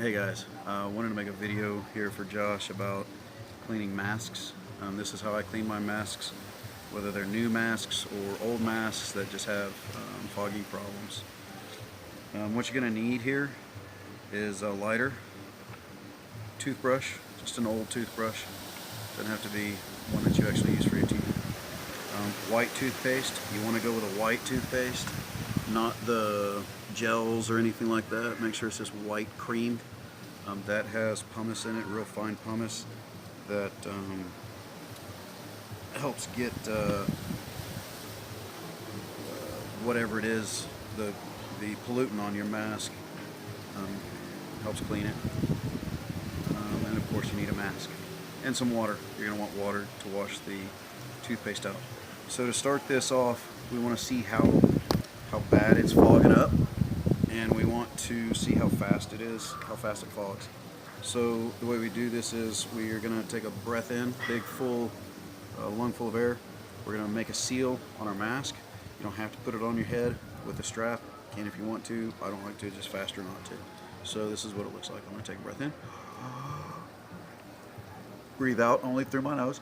Hey guys, wanted to make a video here for Josh about cleaning masks. This is how I clean my masks, whether they're new masks or old masks that just have foggy problems. What you're going to need here is a lighter, toothbrush, just an old toothbrush. Doesn't have to be one that you actually use for your teeth. White toothpaste. You want to go with a white toothpaste, not the gels or anything like that. Make sure it's just white cream. That has pumice in it, real fine pumice, that helps get whatever it is, the pollutant on your mask, helps clean it. And of course you need a mask and some water. You're going to want water to wash the toothpaste out. So to start this off, we want to see how bad it's fogging up, and we want to see how fast it is, how fast it fogs. So the way we do this is we are going to take a breath in, big full lung full of air. We're going to make a seal on our mask. You don't have to put it on your head with a strap. You can if you want to. I don't like to, just faster not to. So this is what it looks like. I'm going to take a breath in. Breathe out only through my nose.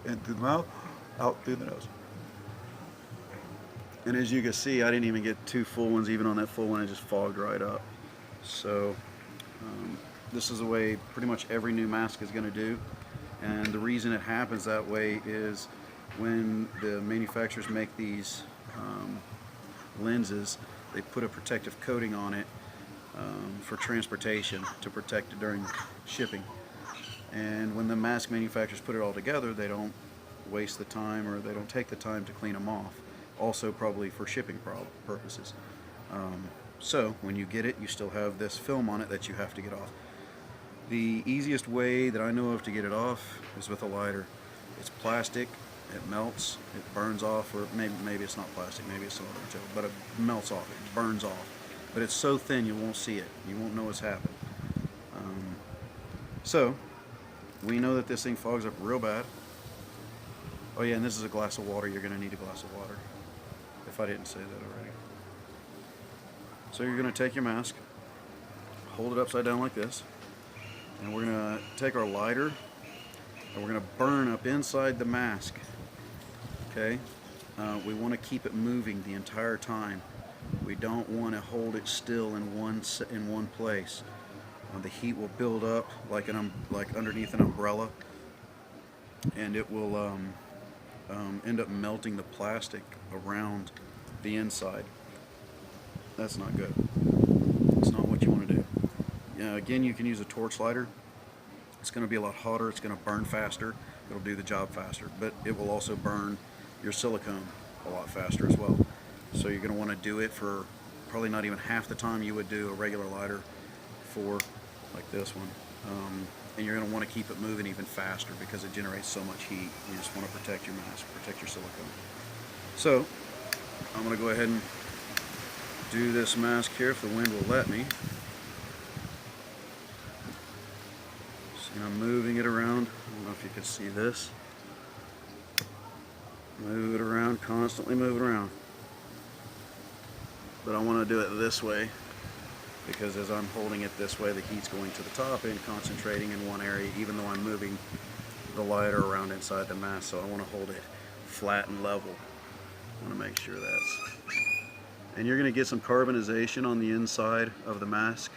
In through the mouth, out through the nose. And as you can see, I didn't even get two full ones. Even on that full one, it just fogged right up. So this is the way pretty much every new mask is going to do. And the reason it happens that way is when the manufacturers make these lenses, they put a protective coating on it for transportation to protect it during shipping. And when the mask manufacturers put it all together, they don't waste the time, or they don't take the time to clean them off. Also probably for shipping purposes. So when you get it, you still have this film on it that you have to get off. The easiest way that I know of to get it off is with a lighter. It's plastic, it melts, it burns off, or maybe it's not plastic, maybe it's some other material, but it melts off, it burns off. But it's so thin you won't see it, you won't know what's happened. So we know that this thing fogs up real bad. Oh yeah, and this is a glass of water. You're going to need a glass of water, if I didn't say that already. So you're going to take your mask, hold it upside down like this, and we're going to take our lighter and we're going to burn up inside the mask. Okay? We want to keep it moving the entire time. We don't want to hold it still in one place. The heat will build up like underneath an umbrella, and it will end up melting the plastic around the inside. That's not good. It's not what you want to do. Again, you can use a torch lighter. It's going to be a lot hotter. It's going to burn faster. It'll do the job faster, but it will also burn your silicone a lot faster as well. So you're going to want to do it for probably not even half the time you would do a regular lighter for, like this one. And you're going to want to keep it moving even faster because it generates so much heat. You just want to protect your mask, protect your silicone. So I'm going to go ahead and do this mask here if the wind will let me. See, I'm moving it around. I don't know if you can see this. Move it around, constantly move it around. But I want to do it this way, because as I'm holding it this way, the heat's going to the top and concentrating in one area, even though I'm moving the lighter around inside the mask. So I want to hold it flat and level. I want to make sure that's... And you're going to get some carbonization on the inside of the mask,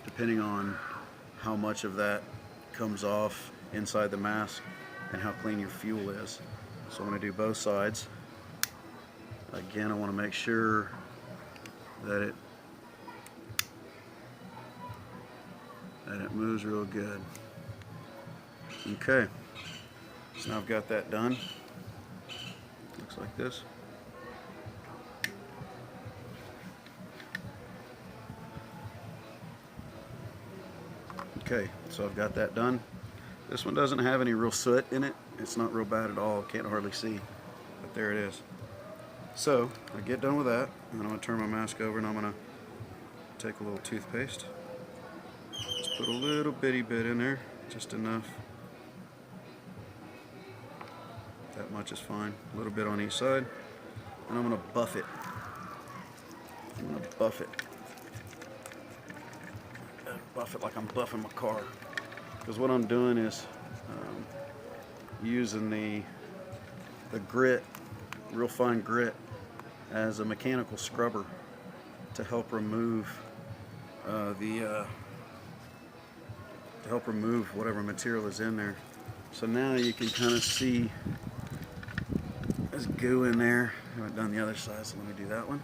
depending on how much of that comes off inside the mask and how clean your fuel is. So I'm going to do both sides. Again, I want to make sure that it moves real good. Okay, so now I've got that done. Looks like this. Okay, so I've got that done. This one doesn't have any real soot in it. It's not real bad at all. Can't hardly see, but there it is. So I get done with that, and I'm going to turn my mask over, and I'm going to take a little toothpaste. Just put a little bitty bit in there, just enough. That much is fine. A little bit on each side. and I'm going to buff it. I'm going to buff it. Buff it like I'm buffing my car. Because what I'm doing is using the grit, real fine grit, as a mechanical scrubber to help remove whatever material is in there. So now you can kind of see there's goo in there. I haven't done the other side, so let me do that one.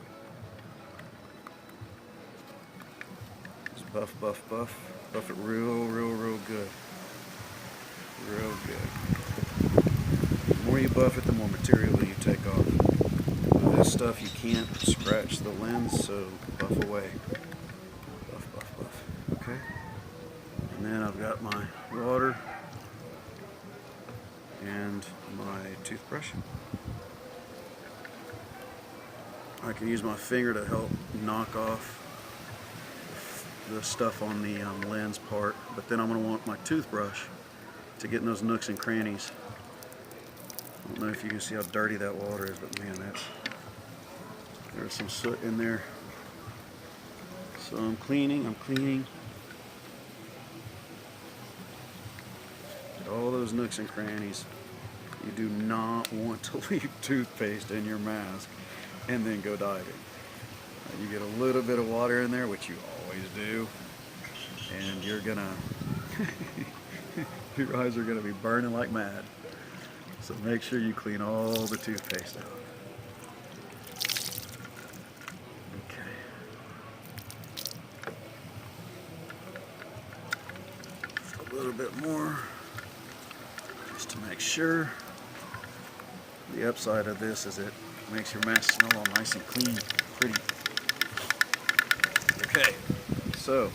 Just buff, buff, buff. Buff it real good. Real good. The more you buff it, the more material you take off. Now this stuff you can't scratch the lens, so buff away. Buff, buff, buff. Okay. And then I've got my water and my toothbrush. I can use my finger to help knock off the stuff on the lens part, but then I'm going to want my toothbrush to get in those nooks and crannies. I don't know if you can see how dirty that water is, but man, there's some soot in there. So I'm cleaning. Get all those nooks and crannies. You do not want to leave toothpaste in your mask and then go diving. You get a little bit of water in there, which you always do, and you're gonna your eyes are gonna be burning like mad. So make sure you clean all the toothpaste out. Okay. A little bit more, just to make sure. The upside of this is it makes your mask smell all nice and clean, pretty. Okay, so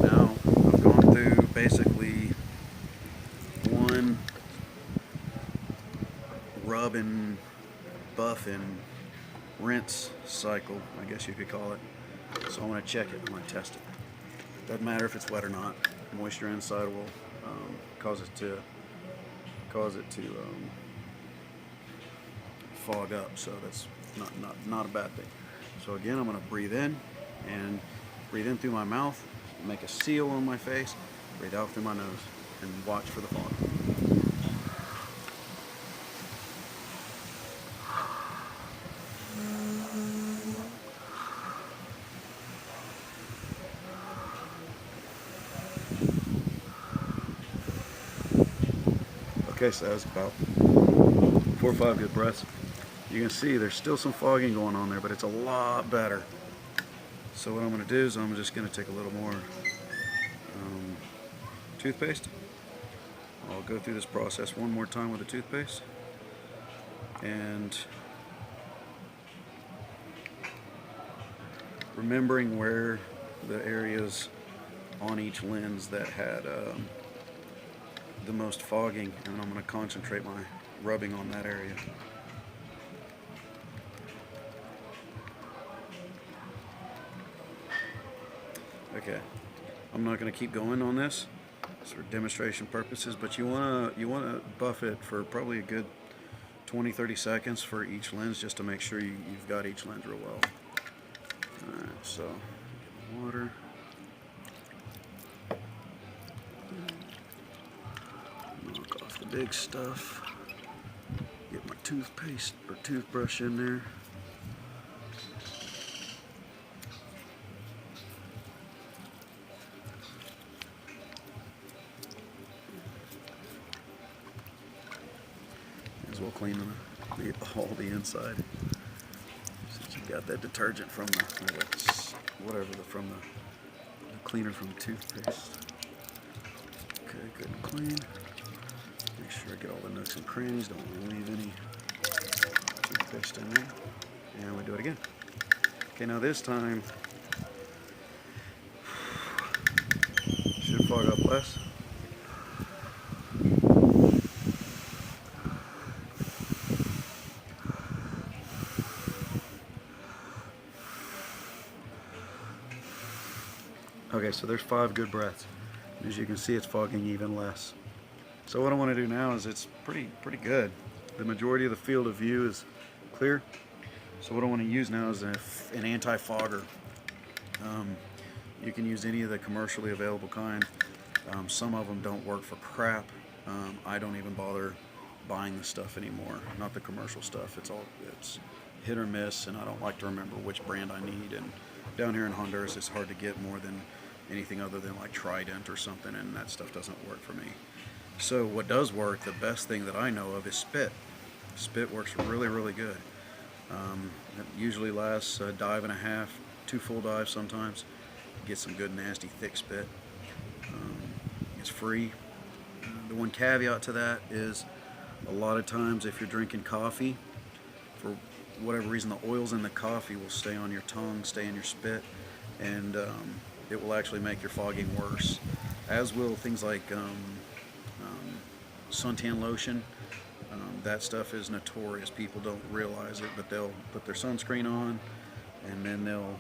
now I've gone through basically one rub and buff and rinse cycle, I guess you could call it. So I'm going to check it, I'm going to test it. Doesn't matter if it's wet or not. Moisture inside will cause it to fog up, so that's not a bad thing. So again, I'm going to breathe in through my mouth, make a seal on my face, breathe out through my nose, and watch for the fog. Okay, so that's about 4 or 5 good breaths. You can see there's still some fogging going on there, but it's a lot better. So what I'm going to do is I'm just going to take a little more toothpaste. I'll go through this process one more time with the toothpaste. And remembering where the areas on each lens that had the most fogging, and I'm going to concentrate my rubbing on that area. Okay, I'm not going to keep going on this. It's for demonstration purposes, but you want to buff it for probably a good 20-30 seconds for each lens, just to make sure you've got each lens real well. All right, so water. Knock off the big stuff. Get my toothpaste or toothbrush in there. As well clean all the inside. Since you got that detergent from the cleaner from the toothpaste. Okay, good and clean. Make sure I get all the nooks and crannies. Don't want to leave any toothpaste in there. And we do it again. Okay, now this time should fog up less. Okay, so there's 5 good breaths. As you can see, it's fogging even less. So what I want to do now is it's pretty good. The majority of the field of view is Clear. So what I want to use now is an anti-fogger. You can use any of the commercially available kind. Some of them don't work for crap. I don't even bother buying the stuff anymore. Not the commercial stuff. It's hit or miss, and I don't like to remember which brand I need. And down here in Honduras, it's hard to get more than anything other than like Trident or something, and that stuff doesn't work for me. So what does work, the best thing that I know of, is spit. Spit works really, really good. It usually lasts a dive and a half, 2 full dives sometimes. Get some good, nasty, thick spit. It's free. The one caveat to that is a lot of times if you're drinking coffee, for whatever reason, the oils in the coffee will stay on your tongue, stay in your spit, and it will actually make your fogging worse. As will things like suntan lotion. That stuff is notorious. People don't realize it, but they'll put their sunscreen on, and then they'll,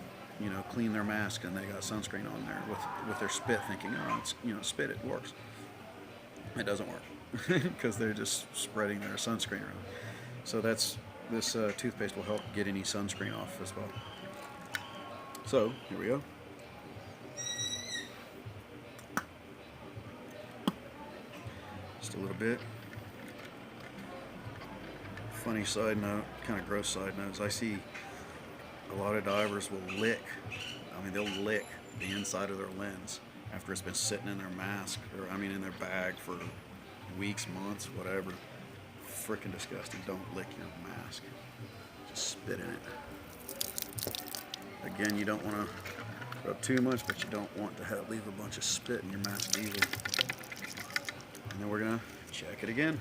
clean their mask, and they got sunscreen on there with their spit, thinking, oh, it's, spit, it works. It doesn't work because they're just spreading their sunscreen around. So this toothpaste will help get any sunscreen off as well. So here we go. Just a little bit. Funny side note, kind of gross side notes. I see a lot of divers will lick. They'll lick the inside of their lens after it's been sitting in their mask, or in their bag for weeks, months, whatever. Freaking disgusting. Don't lick your mask. Just spit in it. Again, you don't want to rub too much, but you don't want to leave a bunch of spit in your mask either. And then we're gonna check it again.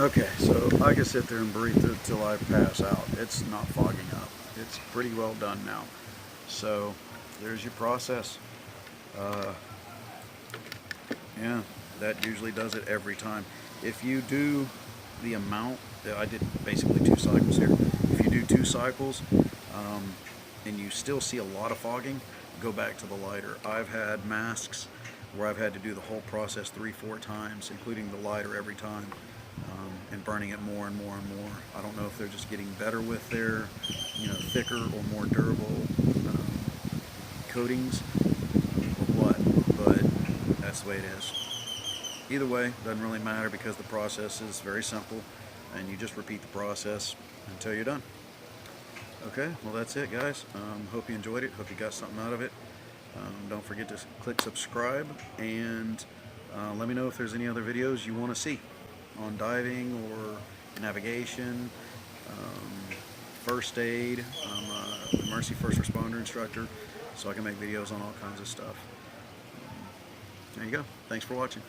Okay, so I can sit there and breathe through it till I pass out. It's not fogging up. It's pretty well done now. So there's your process. Yeah, that usually does it every time. If you do the amount that I did, basically 2 cycles here. If you do 2 cycles and you still see a lot of fogging, go back to the lighter. I've had masks where I've had to do the whole process 3-4 times, including the lighter every time. And burning it more and more and more. I don't know if they're just getting better with their, thicker or more durable coatings or what, but that's the way it is. Either way, doesn't really matter because the process is very simple, and you just repeat the process until you're done. Okay, well that's it, guys. Hope you enjoyed it. Hope you got something out of it. Don't forget to click subscribe, and let me know if there's any other videos you want to see on diving or navigation, first aid. I'm a Mercy first responder instructor, so I can make videos on all kinds of stuff. There you go. Thanks for watching.